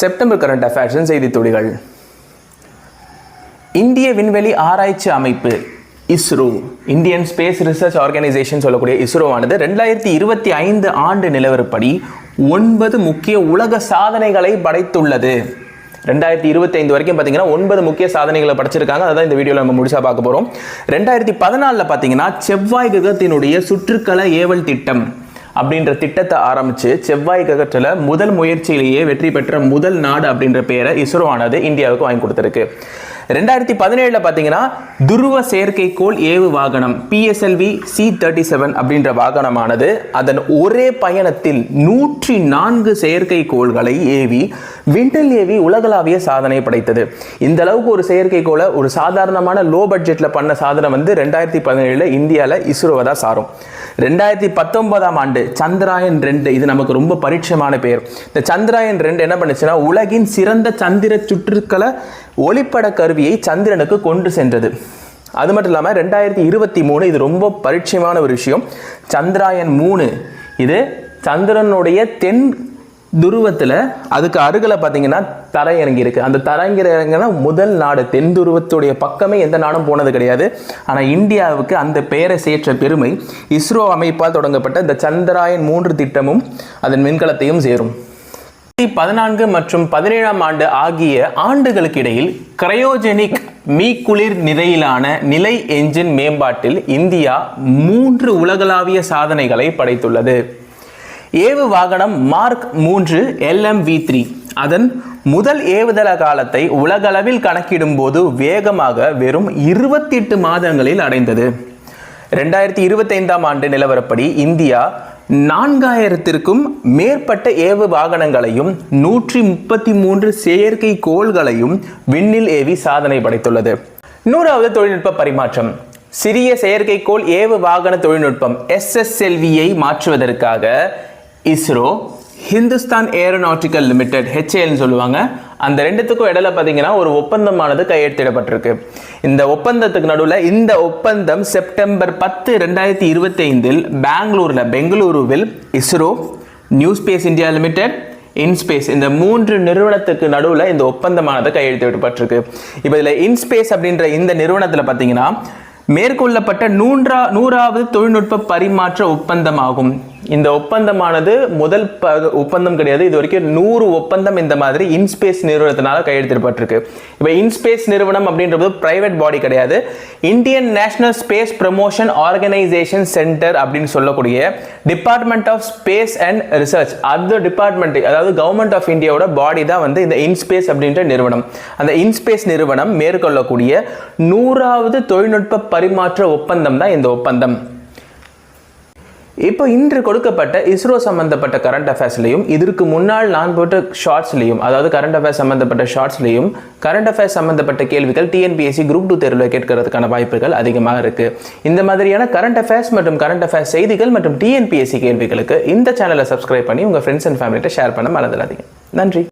September current அஃபேர்ஸின் செய்தி துளிகள். இந்திய விண்வெளி ஆராய்ச்சி அமைப்பு ISRO, Indian space research organisation சொல்லக்கூடிய இஸ்ரோவானது 2025 ஆண்டு நிலவரப்படி 9 முக்கிய உலக சாதனைகளை படைத்துள்ளது. 2025 வரைக்கும் பார்த்தீங்கன்னா 9 முக்கிய சாதனைகளை படைச்சிருக்காங்க. அதான் இந்த வீடியோவில் நம்ம முடிச்சா பார்க்க போகிறோம். 2014 பார்த்தீங்கன்னா செவ்வாய் கிரகத்தினுடைய சுற்றுக்கல ஏவல் திட்டம் அப்படின்ற திட்டத்தை ஆரம்பித்து செவ்வாய் கிரகத்தில் முதல் முயற்சியிலேயே வெற்றி பெற்ற முதல் நாடு அப்படின்ற பெயரை இஸ்ரோ ஆனது இந்தியாவுக்கு வாங்கி கொடுத்துருக்கு. 2017 பார்த்தீங்கன்னா துருவ செயற்கைக்கோள் ஏவு வாகனம் PSLV C-37 அப்படின்ற வாகனமானது அதன் ஒரே பயணத்தில் 104 செயற்கைக்கோள்களை ஏவி விண்ணில் ஏவி உலகளாவிய சாதனை படைத்தது. இந்த அளவுக்கு ஒரு செயற்கைக்கோளை ஒரு சாதாரணமான லோ பட்ஜெட்டில் பண்ண சாதனை 2017 இந்தியாவில் இஸ்ரோவை தான் சாரும். 2019 ஆண்டு சந்திராயன் 2, இது நமக்கு ரொம்ப பரிட்சயமான பெயர். இந்த சந்திராயன் 2 என்ன பண்ணுச்சுன்னா உலகின் சிறந்த சந்திர சுற்றுக்கல ஒளிப்பட கருவியை சந்திரனுக்கு கொண்டு சென்றது. அது மட்டும் இல்லாமல் 2023 இது ரொம்ப பரிட்சயமான ஒரு விஷயம். சந்திராயன் 3 இது சந்திரனுடைய தென் துருவத்தில் அதுக்கு அருகில் பார்த்தீங்கன்னா தரையிறங்கி இருக்கு. அந்த தரையிறங்கினா முதல் நாடு, தென் துருவத்துடைய பக்கமே எந்த நாடும் போனது கிடையாது. ஆனால் இந்தியாவுக்கு அந்த பெயரை சேர்த்த பெருமை இஸ்ரோ அமைப்பால் தொடங்கப்பட்ட இந்த சந்திராயன் 3 திட்டமும் அதன் விண்கலத்தையும் சேரும். 2014 மற்றும் 2017 ஆண்டு ஆகிய ஆண்டுகளுக்கு இடையில் கிரையோஜெனிக் மீக்குளிர் நிலையிலான நிலை என்ஜின் மேம்பாட்டில் இந்தியா 3 உலகளாவிய சாதனைகளை படைத்துள்ளது. ஏவு வாகனம் மார்க் 3 LMV-3 அதன் முதல் ஏவுதள காலத்தை உலகளவில் கணக்கிடும் போது வேகமாக வெறும் 28 மாதங்களில் அடைந்தது. 2025 ஆண்டு நிலவரப்படி இந்தியா 4000த்திற்கும் மேற்பட்ட ஏவு வாகனங்களையும் 133 செயற்கை கோள்களையும் விண்ணில் ஏவி சாதனை படைத்துள்ளது. 100வது தொழில்நுட்ப பரிமாற்றம். சிறிய செயற்கைக்கோள் ஏவு வாகன தொழில்நுட்பம் SSLVயை மாற்றுவதற்காக ISRO, Hindustan aeronautical limited HAL சொல்லுவாங்க, அந்த ரெண்டுத்துக்கும் இடையில பார்த்தீங்கன்னா ஒரு ஒப்பந்தமானது கையெழுத்திடப்பட்டிருக்கு. இந்த ஒப்பந்தத்துக்கு நடுவில் இந்த ஒப்பந்தம் செப்டம்பர் 10, 2025 பெங்களூருவில் ISRO, new space India limited, IN-SPACe இந்த 3 நிறுவனத்துக்கு நடுவில் இந்த ஒப்பந்தமானது கையெழுத்திடப்பட்டிருக்கு. இப்போ இதில் இன்ஸ்பேஸ் அப்படின்ற இந்த நிறுவனத்தில் பார்த்தீங்கன்னா மேற்கொள்ளப்பட்ட 100வது தொழில்நுட்ப பரிமாற்ற ஒப்பந்தம் ஆகும். இந்த ஒப்பந்தமானது முதல் ஒப்பந்தம் கிடையாது. இது வரைக்கும் 100 ஒப்பந்தம் இந்த மாதிரி இன்ஸ்பேஸ் நிறுவனத்தினால கையெழுத்திடப்பட்டிருக்கு. இப்போ இன்ஸ்பேஸ் நிறுவனம் அப்படின்றது பிரைவேட் பாடி கிடையாது. Indian national space promotion organisation centre அப்படின்னு சொல்லக்கூடிய department of space and research, அந்த டிபார்ட்மெண்ட், அதாவது கவர்மெண்ட் ஆஃப் இந்தியாவோட பாடி தான் இந்த இன்ஸ்பேஸ் அப்படின்ற நிறுவனம். அந்த இன்ஸ்பேஸ் நிறுவனம் மேற்கொள்ளக்கூடிய 100வது தொழில்நுட்ப பரிமாற்ற ஒப்பந்தம் தான் இந்த ஒப்பந்தம். இப்போ இன்று கொடுக்கப்பட்ட இஸ்ரோ சம்பந்தப்பட்ட கரண்ட் அஃபேர்ஸ்லையும் இதற்கு முன்னால் நான் போட்ட ஷார்ட்ஸ்லையும், அதாவது கரண்ட் அஃபேர்ஸ் சம்பந்தப்பட்ட ஷார்ட்ஸ்லையும் கரண்ட் அஃபேர்ஸ் சம்பந்தப்பட்ட கேள்விகள் TNPSC குரூப் 2 தேர்வில் கேட்கறதுக்கான வாய்ப்புகள் அதிகமாக இருக்கு. இந்த மாதிரியான கரண்ட் அஃபேர்ஸ் மற்றும் கரண்ட் அஃபேர்ஸ் செய்திகள் மற்றும் TNPSC கேள்விகளுக்கு இந்த சேனலை சப்ஸ்கிரைப் பண்ணி உங்கள் ஃப்ரெண்ட்ஸ் அண்ட் ஃபேமிலிட்ட ஷேர் பண்ண மறந்துடாதீங்க. நன்றி.